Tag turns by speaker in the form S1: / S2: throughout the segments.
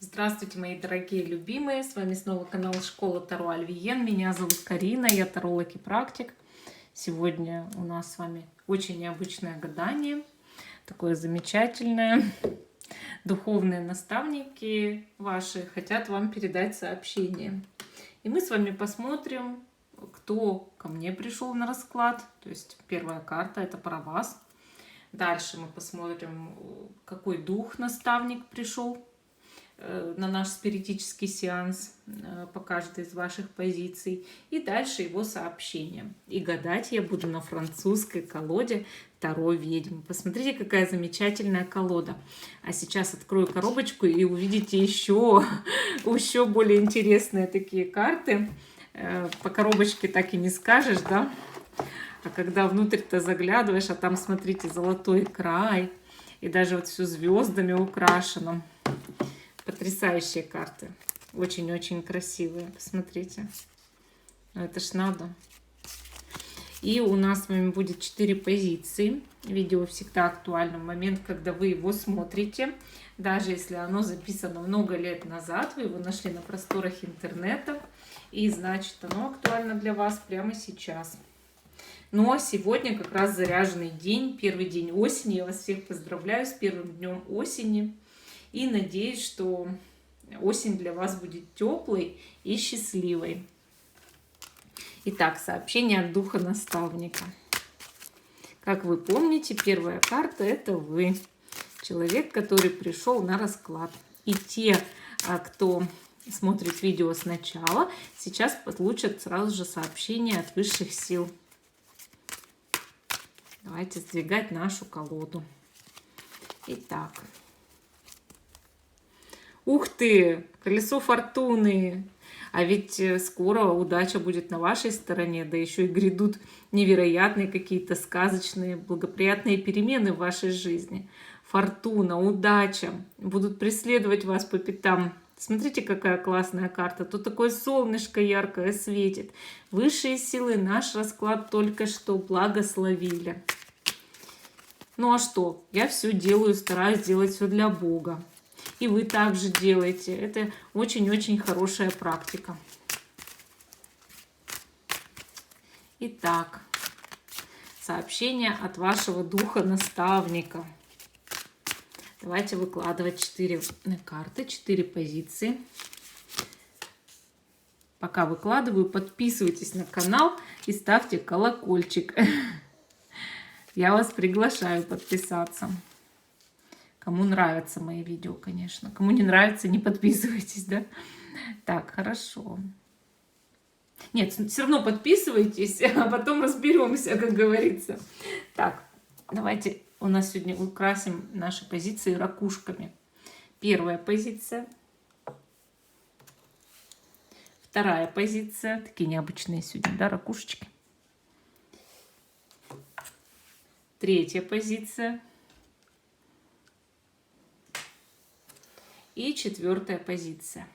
S1: Здравствуйте, мои дорогие любимые! С вами снова канал Школа Таро Альвиен. Меня зовут Карина, я таролог и практик. Сегодня у нас с вами очень необычное гадание, такое замечательное. Духовные наставники ваши хотят вам передать сообщение. И мы с вами посмотрим, кто ко мне пришел на расклад. То есть первая карта — это про вас. Дальше мы посмотрим, какой дух-наставник пришел на наш спиритический сеанс по каждой из ваших позиций. И дальше его сообщение. И гадать я буду на французской колоде Таро ведьм. Посмотрите, какая замечательная колода. А сейчас открою коробочку и увидите еще более интересные такие карты. По коробочке так и не скажешь, да? А когда внутрь-то заглядываешь, а там, смотрите, золотой край. И даже вот все звездами украшено. Потрясающие карты. Очень-очень красивые. Посмотрите. Ну, это ж надо. И у нас с вами будет 4 позиции. Видео всегда актуально в момент, когда вы его смотрите. Даже если оно записано много лет назад, вы его нашли на просторах интернета. И значит, оно актуально для вас прямо сейчас. Но сегодня как раз заряженный день, первый день осени. Я вас всех поздравляю с первым днем осени. И надеюсь, что осень для вас будет теплой и счастливой. Итак, сообщение от духа-наставника. Как вы помните, первая карта — это вы. Человек, который пришел на расклад. И те, кто смотрит видео сначала, сейчас получат сразу же сообщение от высших сил. Давайте сдвигать нашу колоду. Итак. Ух ты! Колесо фортуны! А ведь скоро удача будет на вашей стороне, да еще и грядут невероятные какие-то сказочные, благоприятные перемены в вашей жизни. Фортуна, удача будут преследовать вас по пятам. Смотрите, какая классная карта. Тут такое солнышко яркое светит. Высшие силы наш расклад только что благословили. Ну а что? Я все делаю, стараюсь делать все для Бога. И вы также делаете. Это очень-очень хорошая практика. Итак, сообщение от вашего духа-наставника. Давайте выкладывать 4 карты, 4 позиции. Пока выкладываю, подписывайтесь на канал и ставьте колокольчик. Я вас приглашаю подписаться. Кому нравятся мои видео, конечно. Кому не нравится, не подписывайтесь, да? Так, хорошо. Нет, все равно подписывайтесь, а потом разберемся, как говорится. Так, давайте у нас сегодня украсим наши позиции ракушками. Первая позиция. Вторая позиция. Такие необычные сегодня, да, ракушечки. Третья позиция. И 4-я позиция.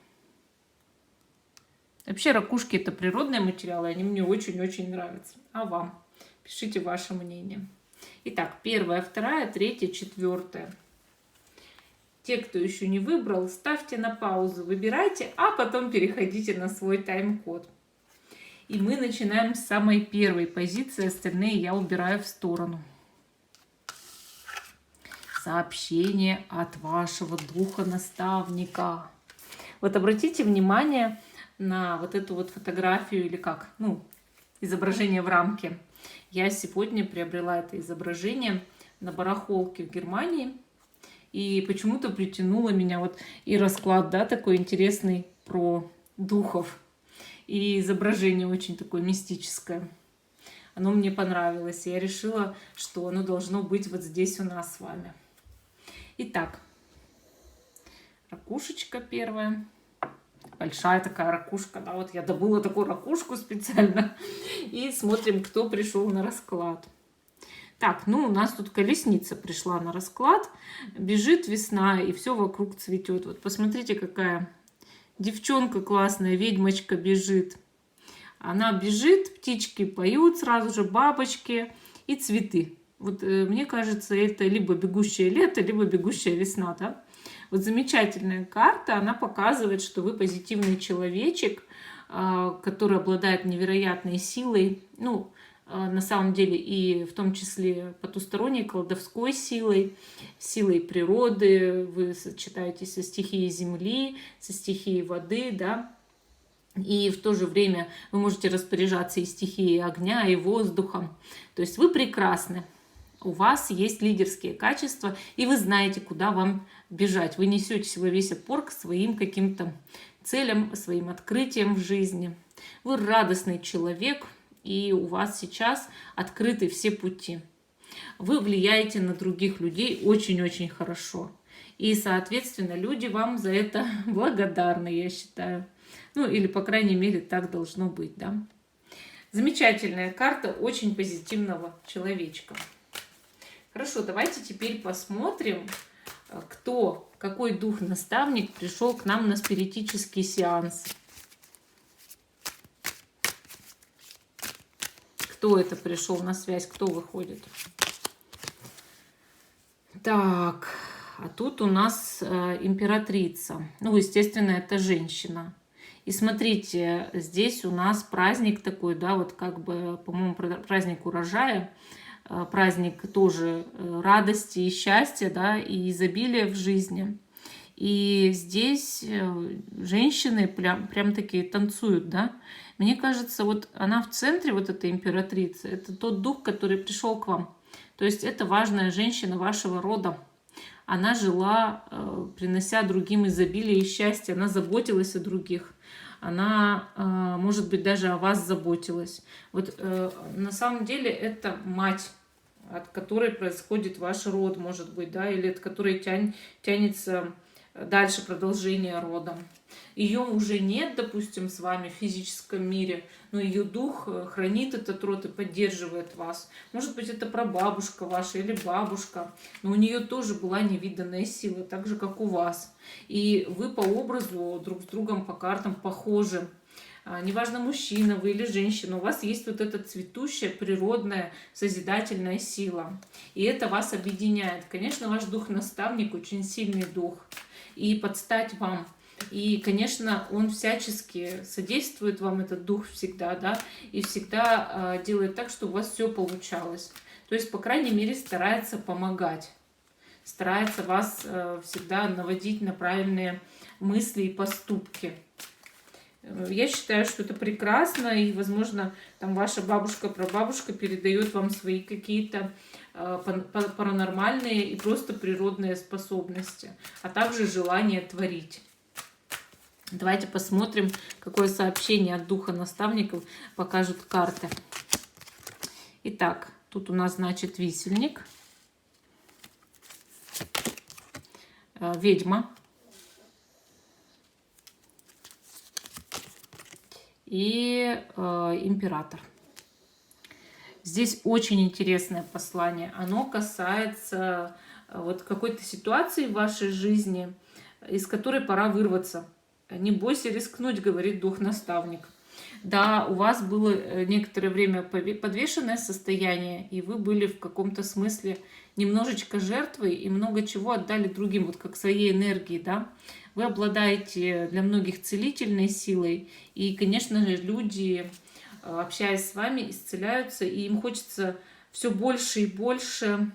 S1: Вообще ракушки — это природные материалы, они мне очень-очень нравятся. А вам? Пишите ваше мнение. Итак, 1-я, 2-я, 3-я, 4-я. Те, кто еще не выбрал, ставьте на паузу, выбирайте, а потом переходите на свой тайм-код. И мы начинаем с самой первой позиции, остальные я убираю в сторону. Сообщение от вашего духа-наставника. Вот обратите внимание на вот эту вот фотографию, или как, изображение в рамке. Я сегодня приобрела это изображение на барахолке в Германии, и почему-то притянуло меня вот и расклад, да, такой интересный про духов, и изображение очень такое мистическое. Оно мне понравилось, и я решила, что оно должно быть вот здесь у нас с вами. Итак, ракушечка первая. Большая такая ракушка. Да, вот я добыла такую ракушку специально. И смотрим, кто пришел на расклад. Так, у нас тут колесница пришла на расклад. Бежит весна, и все вокруг цветет. Вот посмотрите, какая девчонка классная, ведьмочка бежит. Она бежит, птички поют, сразу же бабочки и цветы. Вот мне кажется, это либо бегущее лето, либо бегущая весна, да? Вот замечательная карта, она показывает, что вы позитивный человечек, который обладает невероятной силой, ну, на самом деле и в том числе потусторонней колдовской силой, силой природы, вы сочетаетесь со стихией земли, со стихией воды, да, и в то же время вы можете распоряжаться и стихией огня, и воздухом. То есть вы прекрасны, у вас есть лидерские качества, и вы знаете, куда вам бежать. Вы несете во весь опор к своим каким-то целям, своим открытиям в жизни. Вы радостный человек, и у вас сейчас открыты все пути. Вы влияете на других людей очень-очень хорошо. И, соответственно, люди вам за это благодарны, я считаю. Ну, или, по крайней мере, так должно быть, да. Замечательная карта очень позитивного человечка. Хорошо, давайте теперь посмотрим, какой дух-наставник пришел к нам на спиритический сеанс. Кто это пришел на связь, кто выходит? Так, а тут у нас императрица. Ну, естественно, это женщина. И смотрите, здесь у нас праздник такой, да, вот как бы, по-моему, праздник урожая. Праздник тоже радости и счастья, да, и изобилия в жизни. И здесь женщины прям такие танцуют, да. Мне кажется, вот она в центре, вот этой императрицы, это тот дух, который пришел к вам. То есть это важная женщина вашего рода. Она жила, принося другим изобилие и счастье, она заботилась о других. Она, может быть, даже о вас заботилась. Вот на самом деле это мать, от которой происходит ваш род, может быть, да, или от которой тянется дальше продолжение рода. Ее уже нет, допустим, с вами в физическом мире, но ее дух хранит этот род и поддерживает вас. Может быть, это прабабушка ваша или бабушка, но у нее тоже была невиданная сила, так же, как у вас. И вы по образу друг с другом, по картам похожи. Неважно, мужчина вы или женщина, у вас есть вот эта цветущая, природная, созидательная сила. И это вас объединяет. Конечно, ваш дух-наставник очень сильный дух. И подстать вам. И, конечно, он всячески содействует вам, этот дух всегда, да, и всегда делает так, чтобы у вас все получалось. То есть, по крайней мере, старается помогать, старается вас всегда наводить на правильные мысли и поступки. Я считаю, что это прекрасно, и, возможно, там ваша бабушка, прабабушка передает вам свои какие-то паранормальные и просто природные способности, а также желание творить. Давайте посмотрим, какое сообщение от духа наставников покажут карты. Итак, тут у нас, значит, висельник, ведьма и император. Здесь очень интересное послание. Оно касается вот какой-то ситуации в вашей жизни, из которой пора вырваться. Не бойся рискнуть, говорит дух-наставник. Да, у вас было некоторое время подвешенное состояние, и вы были в каком-то смысле немножечко жертвой и много чего отдали другим, вот как своей энергии, да. Вы обладаете для многих целительной силой, и, конечно же, люди, общаясь с вами, исцеляются, и им хочется все больше и больше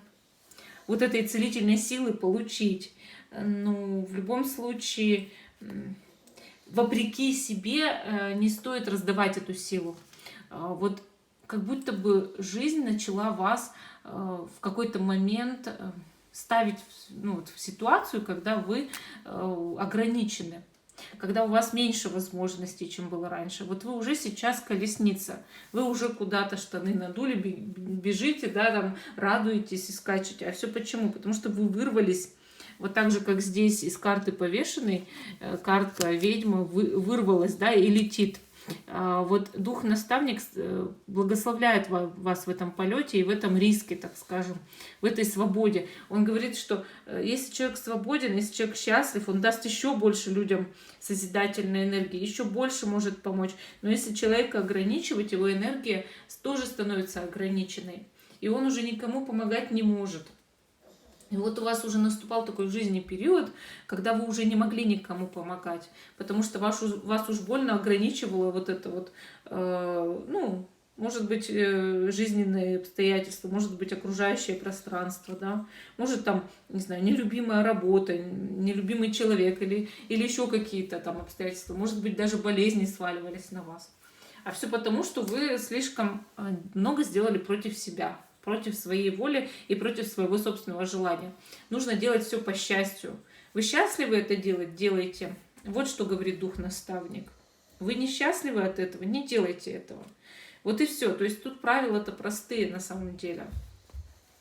S1: вот этой целительной силы получить. Ну, в любом случае, вопреки себе не стоит раздавать эту силу. Вот как будто бы жизнь начала вас в какой-то момент ставить в ситуацию, когда вы ограничены, когда у вас меньше возможностей, чем было раньше. Вот вы уже сейчас колесница, вы уже куда-то штаны надули, бежите, да, там радуетесь и скачете. А все почему? Потому что вы вырвались. Вот так же, как здесь из карты повешенной, карта ведьмы вырвалась, да, и летит. Вот дух-наставник благословляет вас в этом полете и в этом риске, так скажем, в этой свободе. Он говорит, что если человек свободен, если человек счастлив, он даст еще больше людям созидательной энергии, еще больше может помочь. Но если человека ограничивать, его энергия тоже становится ограниченной, и он уже никому помогать не может. И вот у вас уже наступал такой в жизни период, когда вы уже не могли никому помогать, потому что вас уж больно ограничивало вот это вот, ну, может быть, жизненные обстоятельства, может быть, окружающее пространство, да, может там, не знаю, нелюбимая работа, нелюбимый человек или еще какие-то там обстоятельства, может быть, даже болезни сваливались на вас. А все потому, что вы слишком много сделали против себя, против своей воли и против своего собственного желания. Нужно делать все по счастью. Вы счастливы это делать? Делайте. Вот что говорит дух-наставник. Вы не счастливы от этого? Не делайте этого. Вот и все. То есть тут правила-то простые на самом деле.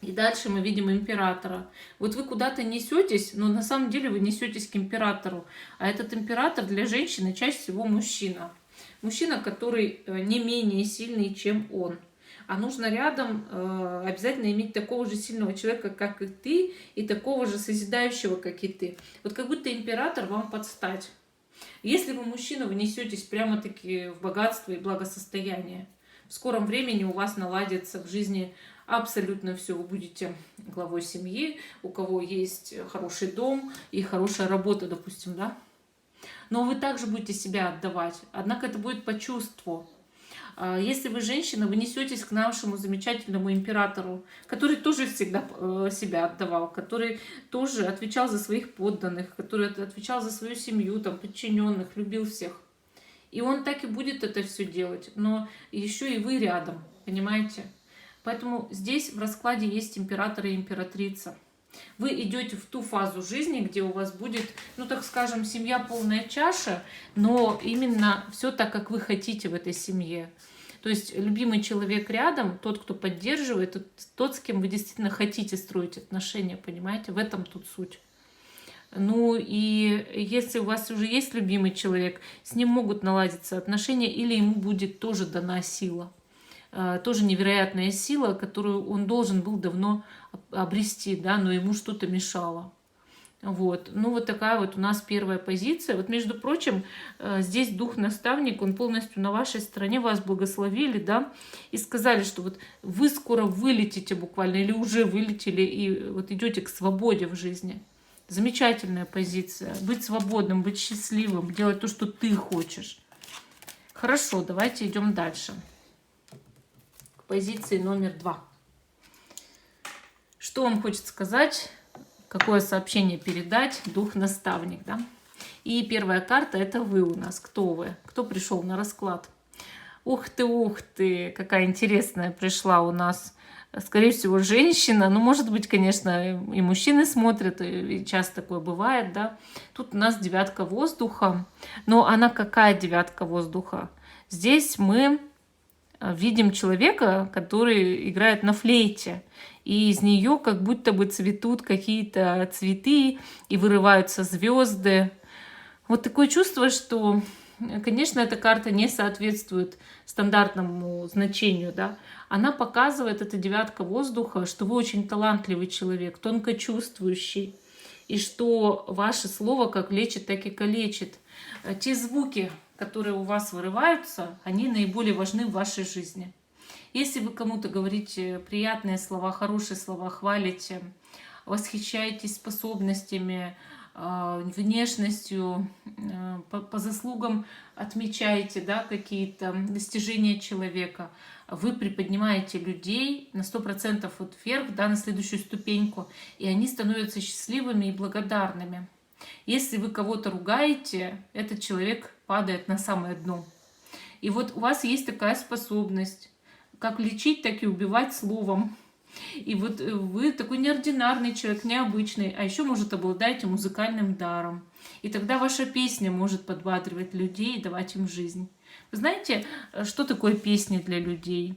S1: И дальше мы видим императора. Вот вы куда-то несетесь, но на самом деле вы несетесь к императору. А этот император для женщины чаще всего мужчина. Мужчина, который не менее сильный, чем он. А нужно рядом обязательно иметь такого же сильного человека, как и ты, и такого же созидающего, как и ты. Вот как будто император вам подстать. Если вы мужчина, вы несетесь прямо-таки в богатство и благосостояние. В скором времени у вас наладится в жизни абсолютно все. Вы будете главой семьи, у кого есть хороший дом и хорошая работа, допустим, да? Но вы также будете себя отдавать. Однако это будет по чувству. Если вы женщина, вы несетесь к нашему замечательному императору, который тоже всегда себя отдавал, который тоже отвечал за своих подданных, который отвечал за свою семью, там, подчиненных, любил всех. И он так и будет это все делать. Но еще и вы рядом, понимаете? Поэтому здесь в раскладе есть император и императрица. Вы идете в ту фазу жизни, где у вас будет, ну так скажем, семья полная чаша, но именно все так, как вы хотите в этой семье. То есть любимый человек рядом, тот, кто поддерживает, тот, с кем вы действительно хотите строить отношения, понимаете? В этом тут суть. Ну и если у вас уже есть любимый человек, с ним могут наладиться отношения, или ему будет тоже дана сила. Тоже невероятная сила, которую он должен был давно обрести, да, но ему что-то мешало. Вот. Ну, вот такая вот у нас первая позиция. Вот, между прочим, здесь дух-наставник, он полностью на вашей стороне, вас благословили, да, и сказали, что вот вы скоро вылетите буквально, или уже вылетели, и вот идете к свободе в жизни. Замечательная позиция. Быть свободным, быть счастливым, делать то, что ты хочешь. Хорошо, давайте идем дальше. К позиции номер 2. Что он хочет сказать? Какое сообщение передать? Дух-наставник, да? И первая карта — это вы у нас. Кто вы? Кто пришел на расклад? Ух ты, какая интересная пришла у нас. Скорее всего, женщина. Ну, может быть, конечно, и мужчины смотрят, и часто такое бывает, да. Тут у нас 9 воздуха. Но она какая 9 воздуха? Здесь мы видим человека, который играет на флейте. И из нее как будто бы цветут какие-то цветы и вырываются звезды. Вот такое чувство, что, конечно, эта карта не соответствует стандартному значению, да. Она показывает, это 9 воздуха, что вы очень талантливый человек, тонко чувствующий, и что ваше слово как лечит, так и калечит. Те звуки, которые у вас вырываются, они наиболее важны в вашей жизни. Если вы кому-то говорите приятные слова, хорошие слова, хвалите, восхищаетесь способностями, внешностью, по заслугам отмечаете, да, какие-то достижения человека, вы приподнимаете людей на 100% вот вверх, да, на следующую ступеньку, и они становятся счастливыми и благодарными. Если вы кого-то ругаете, этот человек падает на самое дно. И вот у вас есть такая способность, как лечить, так и убивать словом. И вот вы такой неординарный человек, необычный, а еще, может, обладаете музыкальным даром. И тогда ваша песня может подбадривать людей и давать им жизнь. Вы знаете, что такое песни для людей?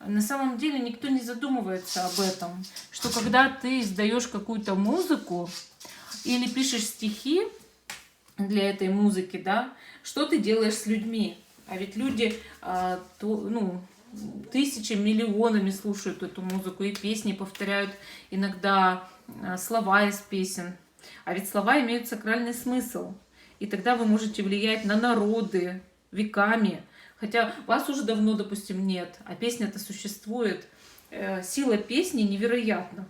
S1: На самом деле никто не задумывается об этом, что когда ты издаешь какую-то музыку или пишешь стихи для этой музыки, да, что ты делаешь с людьми? А ведь люди, тысячами, миллионами слушают эту музыку и песни повторяют иногда слова из песен. А ведь слова имеют сакральный смысл. И тогда вы можете влиять на народы веками. Хотя вас уже давно, допустим, нет, а песня-то существует. Сила песни невероятна.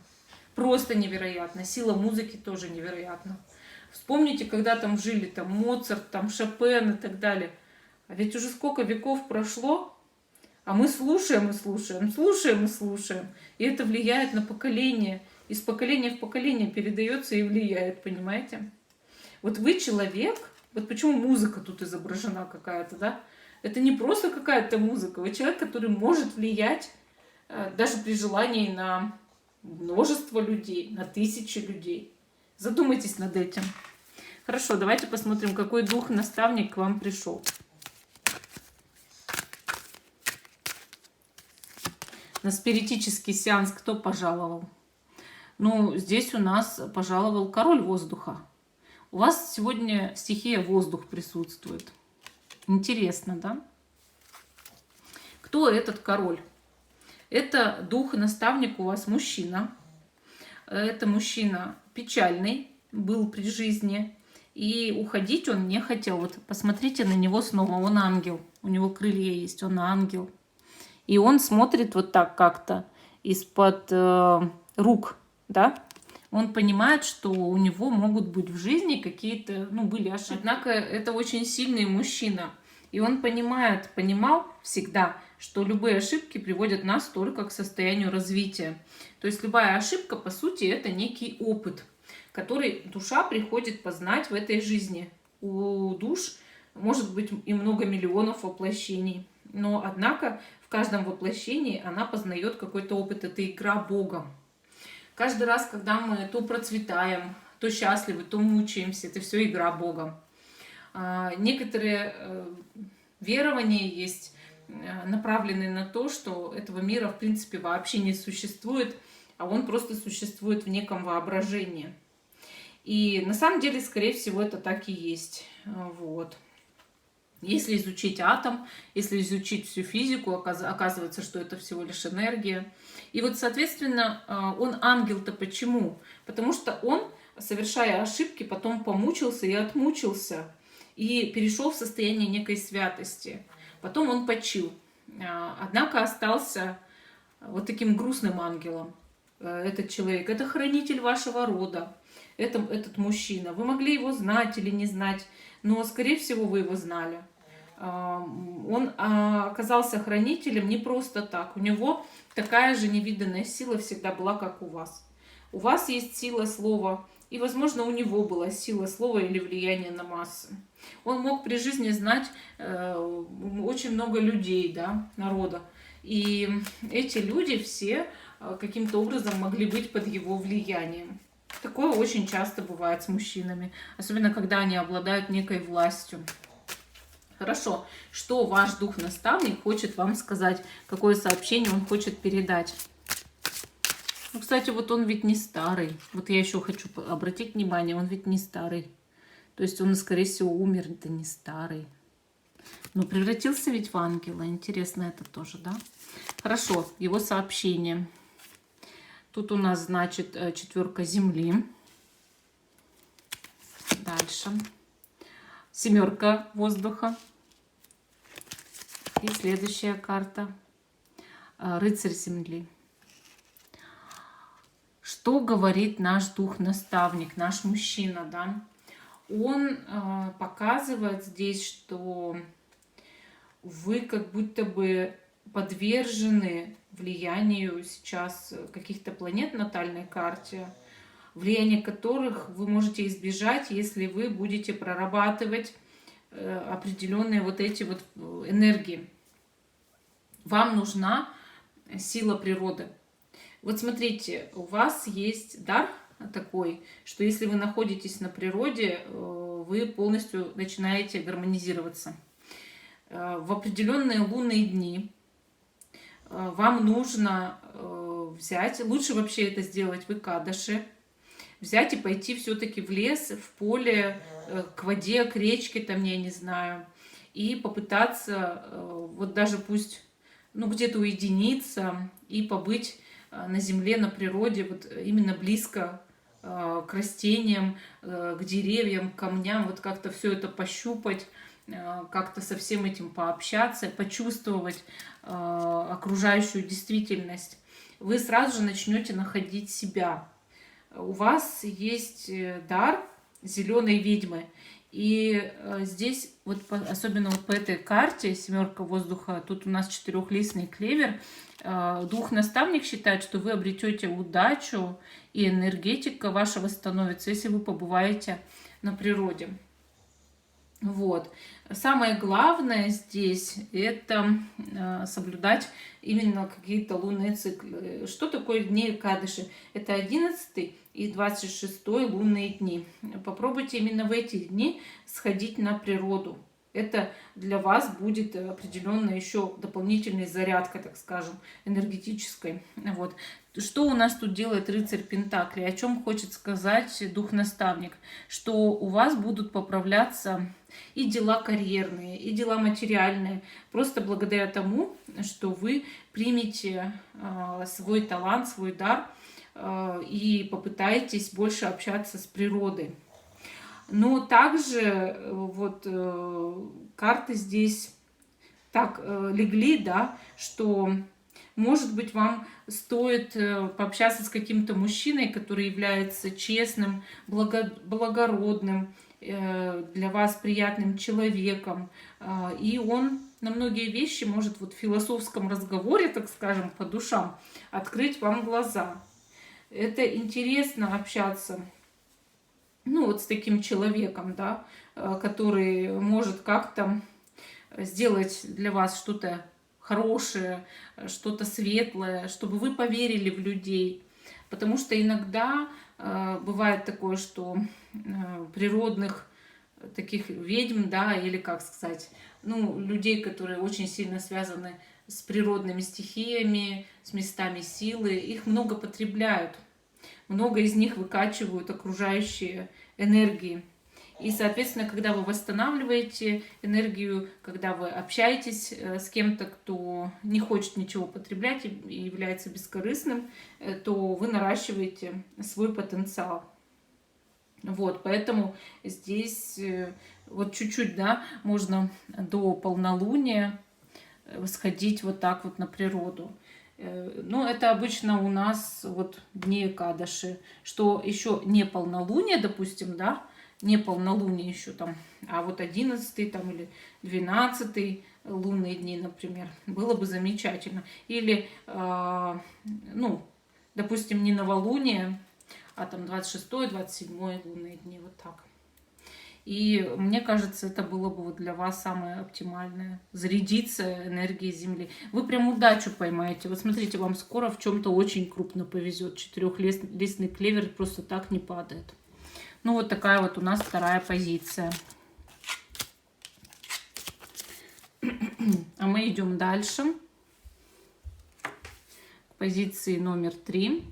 S1: просто невероятно. Сила музыки тоже невероятна. Вспомните, когда там жили там Моцарт, там Шопен и так далее. А ведь уже сколько веков прошло, а мы слушаем и слушаем, слушаем и слушаем. И это влияет на поколение. Из поколения в поколение передается и влияет, понимаете? Вот вы человек, вот почему музыка тут изображена какая-то, да? Это не просто какая-то музыка. Вы человек, который может влиять даже при желании на множество людей, на тысячи людей. Задумайтесь над этим. Хорошо, давайте посмотрим, какой дух-наставник к вам пришел. На спиритический сеанс кто пожаловал? Ну, здесь у нас пожаловал король воздуха. У вас сегодня стихия воздух присутствует. Интересно, да? Кто этот король? Это дух-наставник у вас мужчина. Это мужчина печальный, был при жизни. И уходить он не хотел. Вот посмотрите на него снова. Он ангел. У него крылья есть, он ангел. И он смотрит вот так как-то из-под рук, да? Он понимает, что у него могут быть в жизни какие-то, были ошибки. Однако это очень сильный мужчина. И он понимал всегда, что любые ошибки приводят нас только к состоянию развития. То есть любая ошибка, по сути, это некий опыт, который душа приходит познать в этой жизни. У душ может быть и много миллионов воплощений. Но, однако, в каждом воплощении она познает какой-то опыт. Это игра Богом. Каждый раз, когда мы то процветаем, то счастливы, то мучаемся, это все игра Богом. Некоторые верования есть, направленные на то, что этого мира в принципе вообще не существует, а он просто существует в неком воображении. И на самом деле, скорее всего, это так и есть. Вот. Если изучить атом, если изучить всю физику, оказывается, что это всего лишь энергия. И вот, соответственно, он ангел-то почему? Потому что он, совершая ошибки, потом помучился и отмучился, и перешел в состояние некой святости. Потом он почил. Однако остался вот таким грустным ангелом. Этот человек, это хранитель вашего рода, этот мужчина. Вы могли его знать или не знать, но, скорее всего, вы его знали. Он оказался хранителем не просто так. У него такая же невиданная сила всегда была, как у вас. У вас есть сила слова, и, возможно, у него была сила слова или влияние на массы. Он мог при жизни знать очень много людей, да, народа. И эти люди все каким-то образом могли быть под его влиянием. Такое очень часто бывает с мужчинами, особенно когда они обладают некой властью. Хорошо, что ваш дух-наставник хочет вам сказать, какое сообщение он хочет передать? Ну, кстати, вот он ведь не старый. Вот я еще хочу обратить внимание, он ведь не старый. То есть он, скорее всего, умер, это не старый. Но превратился ведь в ангела. Интересно это тоже, да? Хорошо, его сообщение. Тут у нас, значит, 4 земли. Дальше. 7 воздуха. И следующая карта. Рыцарь земли. Что говорит наш дух-наставник, наш мужчина, да? Он показывает здесь, что вы как будто бы подвержены влиянию сейчас каких-то планет в натальной карте, влияние которых вы можете избежать, если вы будете прорабатывать определенные вот эти вот энергии. Вам нужна сила природы. Вот смотрите, у вас есть дар такой, что если вы находитесь на природе, вы полностью начинаете гармонизироваться. В определенные лунные дни вам нужно взять, лучше вообще это сделать в Экадаши, взять и пойти все-таки в лес, в поле, к воде, к речке, там, я не знаю, и попытаться, вот даже пусть, где-то уединиться и побыть на земле, на природе, вот именно близко к растениям, к деревьям, к камням, вот как-то все это пощупать, как-то со всем этим пообщаться, почувствовать окружающую действительность. Вы сразу же начнете находить себя. у вас есть дар зеленой ведьмы. И здесь, вот особенно вот по этой карте, семерка воздуха, тут у нас четырехлистный клевер, дух-наставник считает, что вы обретете удачу, и энергетика ваша восстановится, если вы побываете на природе. Вот. Самое главное здесь это соблюдать именно какие-то лунные циклы. Что такое дни Экадыши? Это 11 и 26 лунные дни. Попробуйте именно в эти дни сходить на природу. Это для вас будет определенно еще дополнительной зарядкой, так скажем, энергетической. Вот. Что у нас тут делает рыцарь Пентаклей? О чем хочет сказать дух-наставник? Что у вас будут поправляться и дела карьерные, и дела материальные, просто благодаря тому, что вы примете свой талант, свой дар и попытаетесь больше общаться с природой. Но также вот карты здесь так легли, да, что, может быть, вам стоит пообщаться с каким-то мужчиной, который является честным, благородным, для вас приятным человеком. И он на многие вещи может вот в философском разговоре, так скажем, по душам открыть вам глаза. Это интересно общаться, ну, вот с таким человеком, да, который может как-то сделать для вас что-то хорошее, что-то светлое, чтобы вы поверили в людей. Потому что иногда бывает такое, что природных таких ведьм, да, или как сказать, ну, людей, которые очень сильно связаны с природными стихиями, с местами силы, их много потребляют. Много из них выкачивают окружающие энергии. И, соответственно, когда вы восстанавливаете энергию, когда вы общаетесь с кем-то, кто не хочет ничего потреблять и является бескорыстным, то вы наращиваете свой потенциал. Вот, поэтому здесь вот чуть-чуть, да, можно до полнолуния сходить вот так вот на природу. Ну, это обычно у нас вот дни Экадыши, что еще не полнолуние, допустим, да, не полнолуние еще там, а вот 11 там или 12 лунные дни, например, было бы замечательно. Или, ну, допустим, не новолуние, а там 26-27 лунные дни, вот так. И мне кажется, это было бы вот для вас самое оптимальное. Зарядиться энергией Земли. Вы прям удачу поймаете. Вот смотрите, вам скоро в чем-то очень крупно повезет. Четырехлистный клевер просто так не падает. Ну вот такая вот у нас вторая позиция. А мы идем дальше. К позиции номер 3.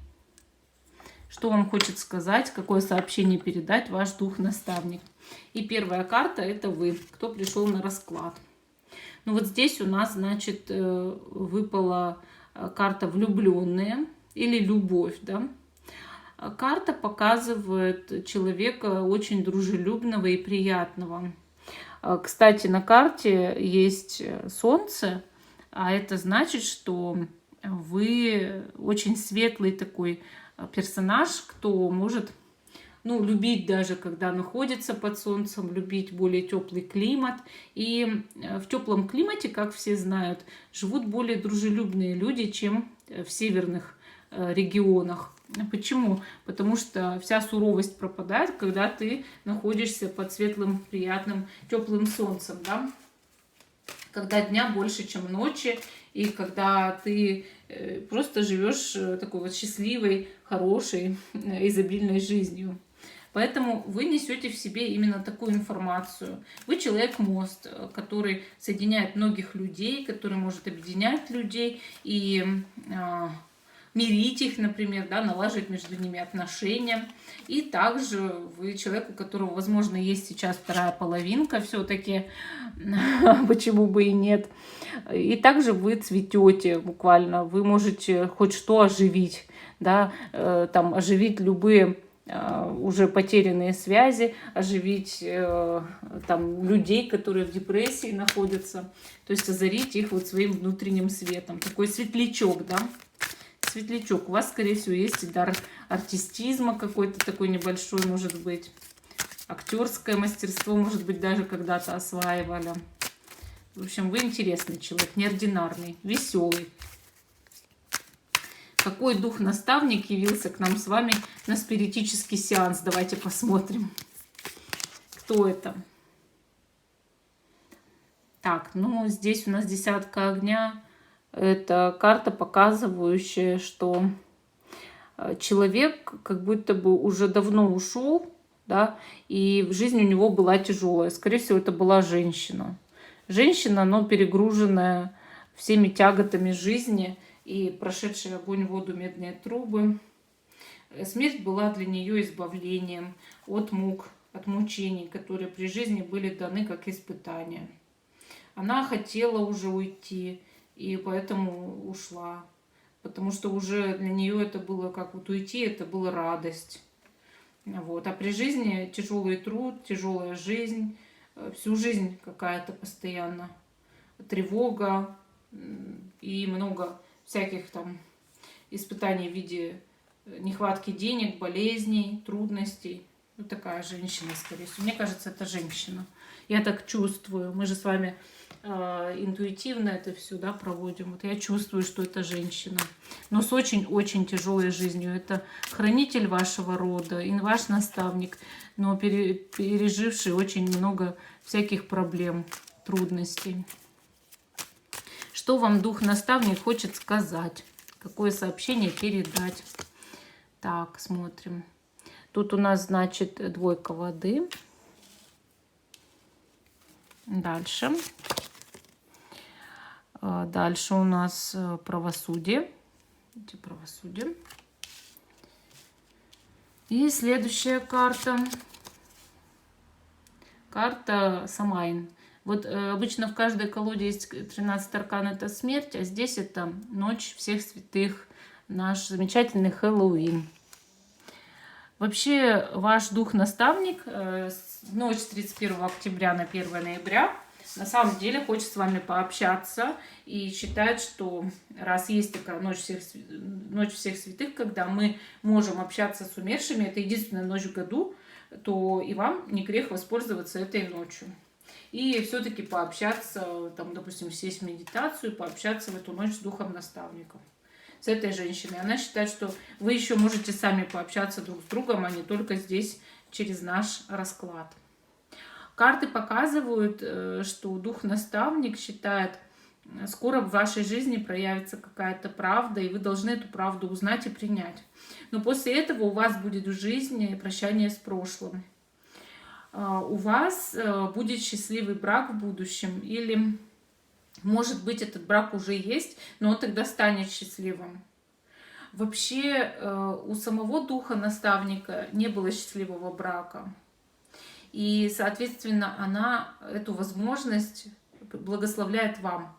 S1: Что вам хочет сказать, какое сообщение передать ваш дух-наставник? И первая карта – это вы, кто пришел на расклад. Ну вот здесь у нас, значит, выпала карта «Влюбленные» или «Любовь», да? Карта показывает человека очень дружелюбного и приятного. Кстати, на карте есть Солнце, а это значит, что вы очень светлый такой персонаж, кто может, ну, любить даже, когда находится под солнцем, любить более теплый климат. И в теплом климате, как все знают, живут более дружелюбные люди, чем в северных регионах. Почему? Потому что вся суровость пропадает, когда ты находишься под светлым, приятным, теплым солнцем, да? Когда дня больше, чем ночи, и когда ты просто живешь такой вот счастливой, хорошей, изобильной жизнью. Поэтому вы несете в себе именно такую информацию. Вы человек-мост, который соединяет многих людей, который может объединять людей и мирить их, например, да, налаживать между ними отношения. И также вы человек, у которого, возможно, есть сейчас вторая половинка все-таки, почему бы и нет. И также вы цветете буквально, вы можете хоть что оживить, да, там оживить любые уже потерянные связи, оживить там людей, которые в депрессии находятся, то есть озарить их вот своим внутренним светом, такой светлячок, да. светлячок. У вас, скорее всего, есть и дар артистизма какой-то такой небольшой, может быть. Актерское мастерство, может быть, даже когда-то осваивали. В общем, вы интересный человек, неординарный, веселый. Какой дух-наставник явился к нам с вами на спиритический сеанс? Давайте посмотрим, кто это. Так, ну здесь у нас десятка огня. Это карта, показывающая, что человек как будто бы уже давно ушел, да, и жизнь у него была тяжелая. Скорее всего, это была женщина. Женщина, но перегруженная всеми тяготами жизни и прошедшая огонь, воду, медные трубы. Смерть была для нее избавлением от мук, от мучений, которые при жизни были даны как испытания. Она хотела уже уйти, и поэтому ушла. Потому что уже для нее это было как вот уйти, это была радость. Вот. А при жизни тяжелый труд, тяжелая жизнь, всю жизнь какая-то постоянно тревога и много всяких там испытаний в виде нехватки денег, болезней, трудностей. Вот такая женщина, скорее всего. Мне кажется, это женщина. Я так чувствую. Мы же с вами интуитивно это все, да, проводим. Вот я чувствую, что это женщина, но с очень-очень тяжелой жизнью. Это хранитель вашего рода и ваш наставник, но переживший очень много всяких проблем, трудностей. Что вам дух-наставник хочет сказать? Какое сообщение передать? Так, смотрим. Тут у нас, значит, двойка воды. Дальше. Дальше у нас правосудие. Правосудие. И следующая карта. Карта Самайн. Вот обычно в каждой колоде есть 13 аркан, это смерть, а здесь это ночь всех святых, наш замечательный Хэллоуин. Вообще ваш дух-наставник ночь с 31 октября на 1 ноября на самом деле хочет с вами пообщаться и считает, что раз есть такая ночь всех святых, когда мы можем общаться с умершими, это единственная ночь в году, то и вам не грех воспользоваться этой ночью. И все-таки пообщаться, там, допустим, сесть в медитацию, пообщаться в эту ночь с духом-наставником, с этой женщиной. Она считает, что вы еще можете сами пообщаться друг с другом, а не только здесь через наш расклад. Карты показывают, что дух-наставник считает, скоро в вашей жизни проявится какая-то правда, и вы должны эту правду узнать и принять. Но после этого у вас будет в жизни прощание с прошлым. У вас будет счастливый брак в будущем, или, может быть, этот брак уже есть, но он тогда станет счастливым. Вообще у самого духа-наставника не было счастливого брака. И, соответственно, она эту возможность благословляет вам,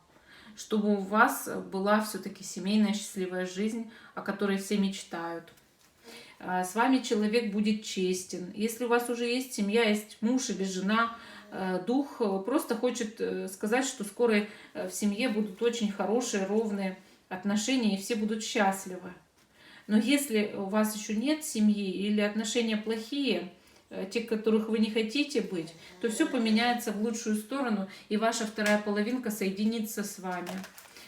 S1: чтобы у вас была все-таки семейная счастливая жизнь, о которой все мечтают. С вами человек будет честен. Если у вас уже есть семья, есть муж или жена, дух просто хочет сказать, что скоро в семье будут очень хорошие, ровные отношения, и все будут счастливы. Но если у вас еще нет семьи или отношения плохие, те, которых вы не хотите быть, то все поменяется в лучшую сторону, и ваша вторая половинка соединится с вами.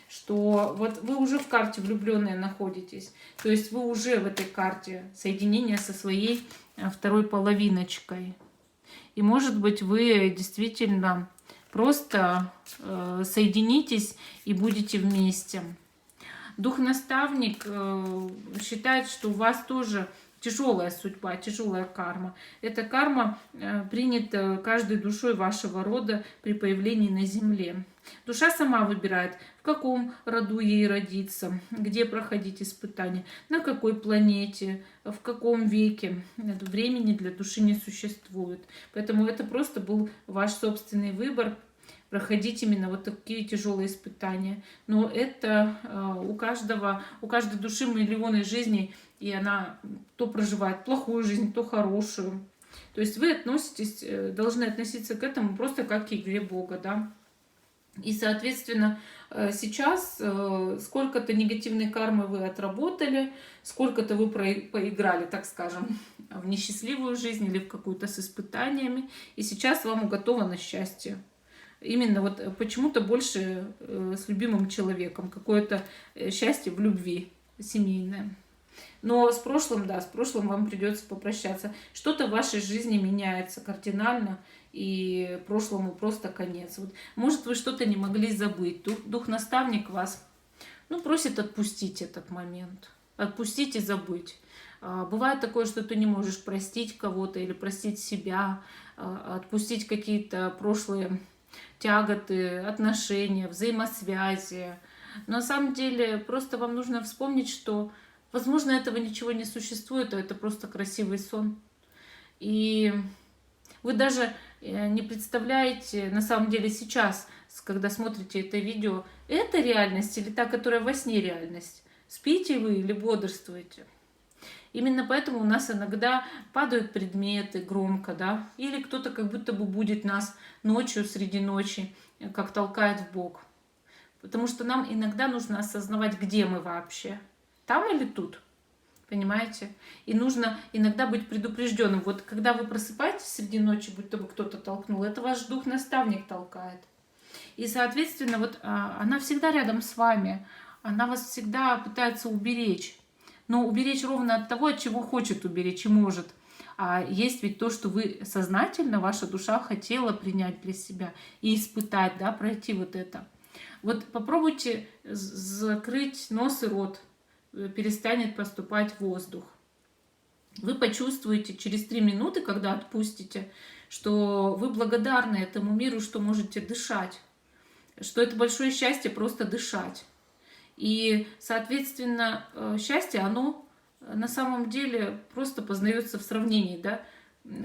S1: Что вот вы уже в карте влюбленные находитесь, то есть вы уже в этой карте соединения со своей второй половиночкой. И может быть вы действительно просто соединитесь и будете вместе. Дух-наставник считает, что у вас тоже тяжелая судьба, тяжелая карма. Эта карма принята каждой душой вашего рода при появлении на земле. Душа сама выбирает, в каком роду ей родиться, где проходить испытания, на какой планете, в каком веке. Времени для души не существует. Поэтому это просто был ваш собственный выбор проходить именно вот такие тяжелые испытания. Но это у каждой души миллионы жизней, и она то проживает плохую жизнь, то хорошую. То есть вы должны относиться к этому просто как к игре Бога, да. И, соответственно, сейчас сколько-то негативной кармы вы отработали, сколько-то вы поиграли, так скажем, в несчастливую жизнь или в какую-то с испытаниями, и сейчас вам уготовано счастье. Именно вот почему-то больше с любимым человеком, какое-то счастье в любви семейное. Но с прошлым, да, с прошлым вам придется попрощаться. Что-то в вашей жизни меняется кардинально, и прошлому просто конец. Вот, может, вы что-то не могли забыть. Дух-наставник вас, ну, просит отпустить этот момент. Отпустить и забыть. Бывает такое, что ты не можешь простить кого-то или простить себя, отпустить какие-то прошлые тяготы, отношения, взаимосвязи. Но на самом деле просто вам нужно вспомнить, что, возможно, этого ничего не существует, а это просто красивый сон. И вы даже не представляете, на самом деле сейчас, когда смотрите это видео, это реальность или та, которая во сне реальность. Спите вы или бодрствуете? Именно поэтому у нас иногда падают предметы громко, да, или кто-то как будто бы будет нас ночью, среди ночи, как толкает в бок. Потому что нам иногда нужно осознавать, где мы вообще. Там или тут? Понимаете? И нужно иногда быть предупрежденным. Вот когда вы просыпаетесь среди ночи, будто бы кто-то толкнул, это ваш дух-наставник толкает. И, соответственно, вот она всегда рядом с вами. Она вас всегда пытается уберечь. Но уберечь ровно от того, от чего хочет уберечь и может. А есть ведь то, что вы сознательно, ваша душа хотела принять для себя и испытать, да, пройти вот это. Вот попробуйте закрыть нос и рот, перестанет поступать воздух. Вы почувствуете через 3 минуты, когда отпустите, что вы благодарны этому миру, что можете дышать, что это большое счастье просто дышать. И, соответственно, счастье, оно на самом деле просто познается в сравнении, да.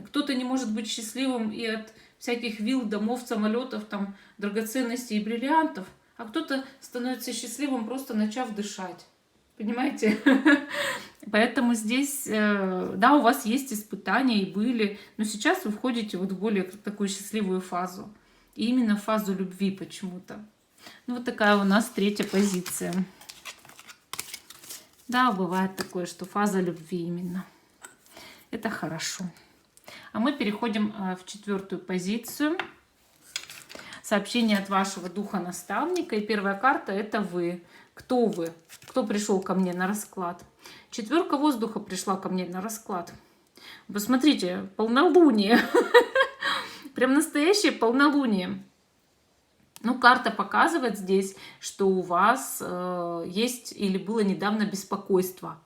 S1: Кто-то не может быть счастливым и от всяких вилл, домов, самолетов, там, драгоценностей и бриллиантов, а кто-то становится счастливым, просто начав дышать. Понимаете? Поэтому здесь, да, у вас есть испытания и были, но сейчас вы входите вот в более такую счастливую фазу. И именно в фазу любви почему-то. Ну, вот такая у нас третья позиция. Да, бывает такое, что фаза любви именно. Это хорошо. А мы переходим в четвертую позицию. Сообщение от вашего духа-наставника. И первая карта — это вы. Кто вы? Кто пришел ко мне на расклад? Четверка воздуха пришла ко мне на расклад. Посмотрите, полнолуние. Прям настоящее полнолуние. Ну, карта показывает здесь, что у вас есть или было недавно беспокойство.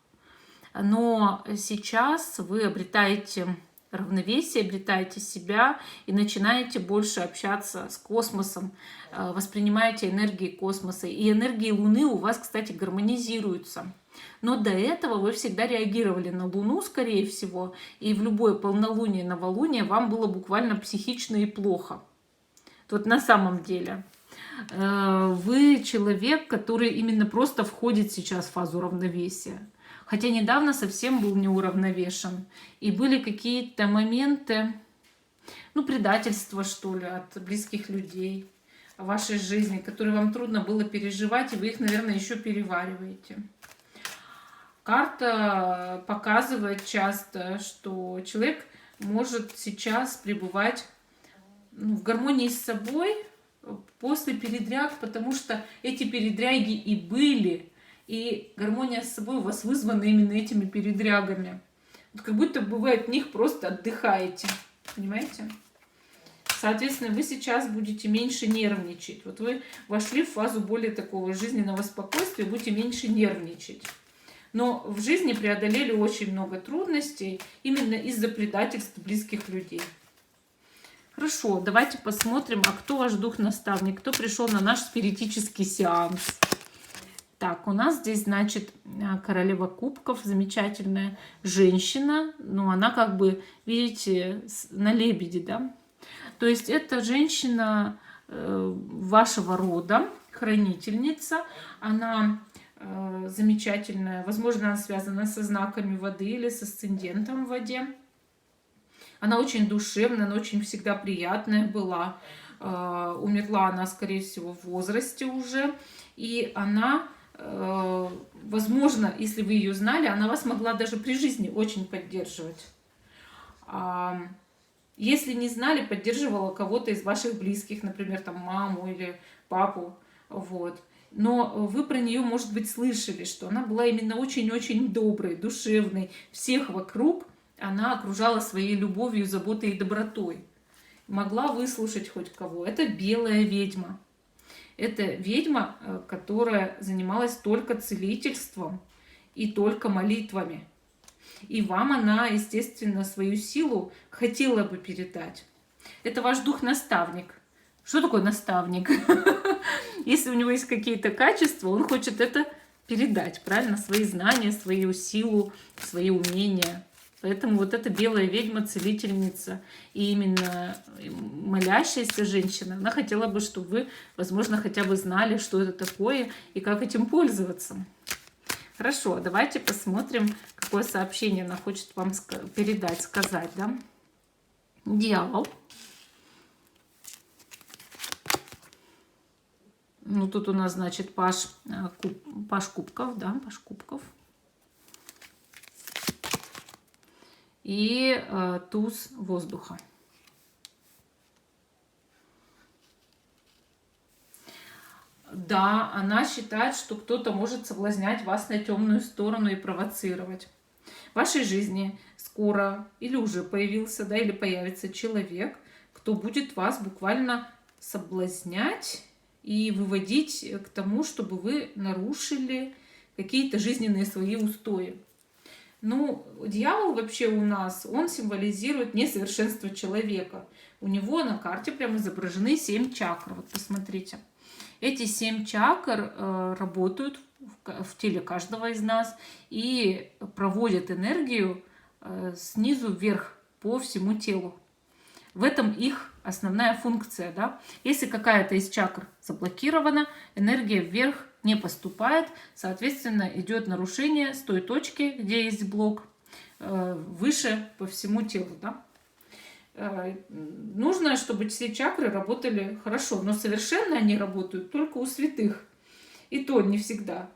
S1: Но сейчас вы обретаете равновесие, обретаете себя и начинаете больше общаться с космосом, воспринимаете энергии космоса. И энергии Луны у вас, кстати, гармонизируются. Но до этого вы всегда реагировали на Луну, скорее всего, и в любое полнолуние, новолуние вам было буквально психично и плохо. Вот на самом деле. Вы человек, который именно просто входит сейчас в фазу равновесия. Хотя недавно совсем был неуравновешен. И были какие-то моменты, ну, предательства, что ли, от близких людей в вашей жизни, которые вам трудно было переживать, и вы их, наверное, еще перевариваете. Карта показывает часто, что человек может сейчас пребывать в гармонии с собой после передряг, потому что эти передряги и были. И гармония с собой у вас вызвана именно этими передрягами. Вот как будто бы вы от них просто отдыхаете. Понимаете? Соответственно, вы сейчас будете меньше нервничать. Вот вы вошли в фазу более такого жизненного спокойствия, будете меньше нервничать. Но в жизни преодолели очень много трудностей именно из-за предательств близких людей. Хорошо, давайте посмотрим, а кто ваш дух-наставник, кто пришел на наш спиритический сеанс. Так, у нас здесь, значит, королева кубков, замечательная женщина. Ну, она как бы, видите, на лебеде, да? То есть это женщина вашего рода, хранительница. Она замечательная. Возможно, она связана со знаками воды или с асцендентом в воде. Она очень душевная, она очень всегда приятная была. умерла она, скорее всего, в возрасте уже, и она, возможно, если вы ее знали, она вас могла даже при жизни очень поддерживать. Если не знали, поддерживала кого-то из ваших близких, например, там маму или папу, вот. Но вы про нее, может быть, слышали, что она была именно очень-очень доброй, душевной. Всех вокруг она окружала своей любовью, заботой и добротой. Могла выслушать хоть кого. Это белая ведьма. Это ведьма, которая занималась только целительством и только молитвами. И вам она, естественно, свою силу хотела бы передать. Это ваш дух-наставник. Что такое наставник? Если у него есть какие-то качества, он хочет это передать, правильно? Свои знания, свою силу, свои умения. Поэтому вот эта белая ведьма, целительница и именно молящаяся женщина, она хотела бы, чтобы вы, возможно, хотя бы знали, что это такое и как этим пользоваться. Хорошо, давайте посмотрим, какое сообщение она хочет вам передать, сказать, да? Дьявол. Ну, тут у нас, значит, паш кубков, да, паш кубков. И туз воздуха. Да, она считает, что кто-то может соблазнять вас на темную сторону и провоцировать. В вашей жизни скоро или уже появился, да, или появится человек, кто будет вас буквально соблазнять и выводить к тому, чтобы вы нарушили какие-то жизненные свои устои. Ну, дьявол вообще у нас, он символизирует несовершенство человека. У него на карте прям изображены 7 чакр. Вот посмотрите. Эти 7 чакр работают в теле каждого из нас и проводят энергию снизу вверх по всему телу. В этом их основная функция. Да? Если какая-то из чакр заблокирована, энергия вверх не поступает, соответственно, идет нарушение с той точки, где есть блок, выше по всему телу. Да? Нужно, чтобы все чакры работали хорошо, но совершенно они работают только у святых. И то не всегда.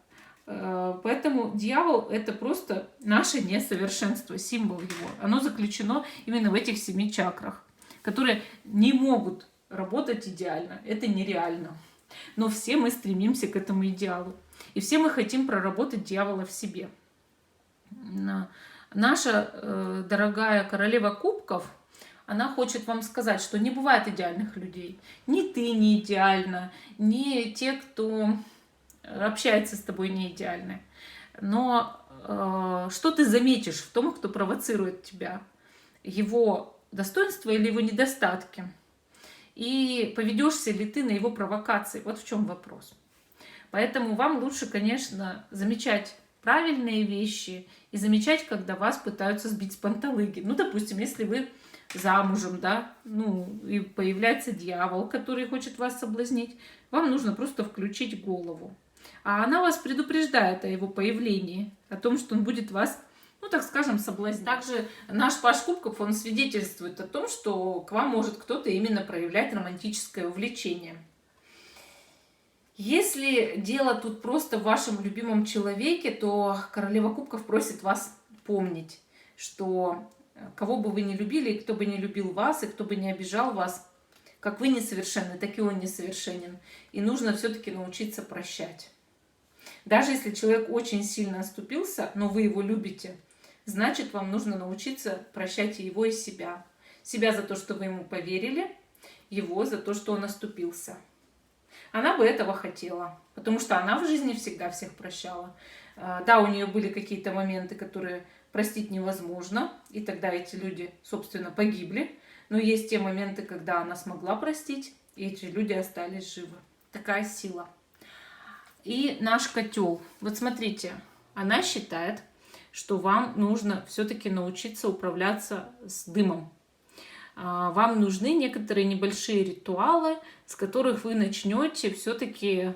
S1: Поэтому дьявол — это просто наше несовершенство, символ его. Оно заключено именно в этих 7 чакрах, которые не могут работать идеально. Это нереально. Но все мы стремимся к этому идеалу. И все мы хотим проработать дьявола в себе. Наша дорогая королева кубков, она хочет вам сказать, что не бывает идеальных людей. Ни ты не идеальна, ни те, кто общается с тобой, не идеальны. Но что ты заметишь в том, кто провоцирует тебя? Его достоинства или его недостатки? И поведешься ли ты на его провокации? Вот в чем вопрос. Поэтому вам лучше, конечно, замечать правильные вещи и замечать, когда вас пытаются сбить с панталыги. Ну, допустим, если вы замужем, да, ну, и появляется дьявол, который хочет вас соблазнить, вам нужно просто включить голову. А она вас предупреждает о его появлении, о том, что он будет вас, ну, так скажем, соблазнять. Также наш паш кубков, он свидетельствует о том, что к вам может кто-то именно проявлять романтическое увлечение. Если дело тут просто в вашем любимом человеке, то королева кубков просит вас помнить, что кого бы вы ни любили, и кто бы не любил вас, и кто бы не обижал вас, как вы несовершенны, так и он несовершенен. И нужно все-таки научиться прощать. Даже если человек очень сильно оступился, но вы его любите, значит, вам нужно научиться прощать и его, и себя. Себя за то, что вы ему поверили, его за то, что он оступился. Она бы этого хотела, потому что она в жизни всегда всех прощала. Да, у нее были какие-то моменты, которые простить невозможно, и тогда эти люди, собственно, погибли. Но есть те моменты, когда она смогла простить, и эти люди остались живы. Такая сила. И наш котел. Вот смотрите, она считает, что вам нужно все-таки научиться управляться с дымом. Вам нужны некоторые небольшие ритуалы, с которых вы начнете все-таки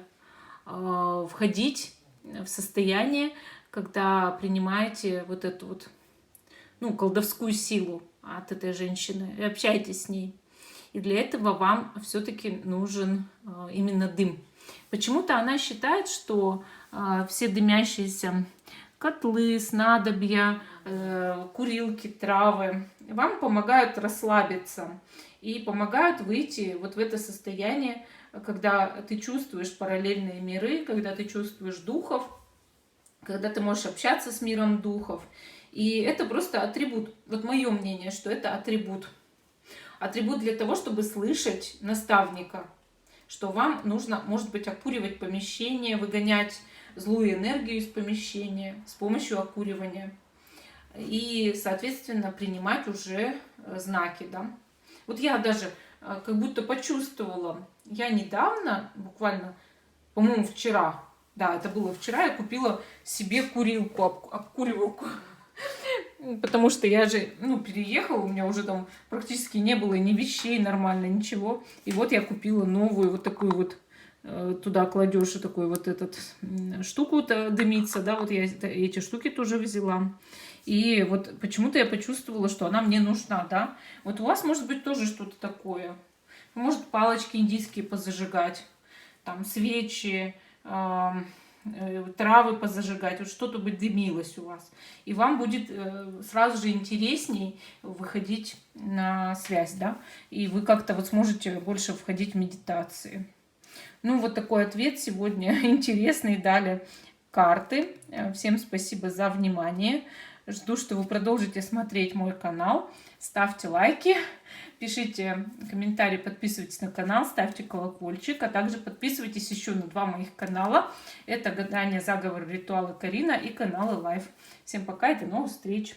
S1: входить в состояние, когда принимаете вот эту вот, ну, колдовскую силу от этой женщины и общаетесь с ней. И для этого вам все-таки нужен именно дым. Почему-то она считает, что все дымящиеся котлы, снадобья, курилки, травы вам помогают расслабиться и помогают выйти вот в это состояние, когда ты чувствуешь параллельные миры, когда ты чувствуешь духов, когда ты можешь общаться с миром духов. И это просто атрибут. Вот мое мнение, что это атрибут. Атрибут для того, чтобы слышать наставника, что вам нужно, может быть, окуривать помещение, выгонять злую энергию из помещения с помощью окуривания. И, соответственно, принимать уже знаки, да. Вот я даже как будто почувствовала, я недавно, буквально, по-моему, вчера, да, это было вчера, я купила себе курилку, обкуривалку. Потому что я же, переехала, у меня уже там практически не было ни вещей нормально, ничего. И вот я купила новую вот такую вот, туда кладешь и такую вот этот штуку дымится, да, вот я эти штуки тоже взяла. И вот почему-то я почувствовала, что она мне нужна, да. Вот у вас может быть тоже что-то такое. Может палочки индийские позажигать, там свечи, травы позажигать, вот что-то бы дымилось у вас. И вам будет сразу же интересней выходить на связь, да, и вы как-то вот сможете больше входить в медитации. Ну, вот такой ответ сегодня интересный дали карты. Всем спасибо за внимание. Жду, что вы продолжите смотреть мой канал. Ставьте лайки, пишите комментарии, подписывайтесь на канал, ставьте колокольчик, а также подписывайтесь еще на 2 моих канала. Это «Гадание, заговор, ритуалы» Карина и каналы Лайф. Всем пока и до новых встреч!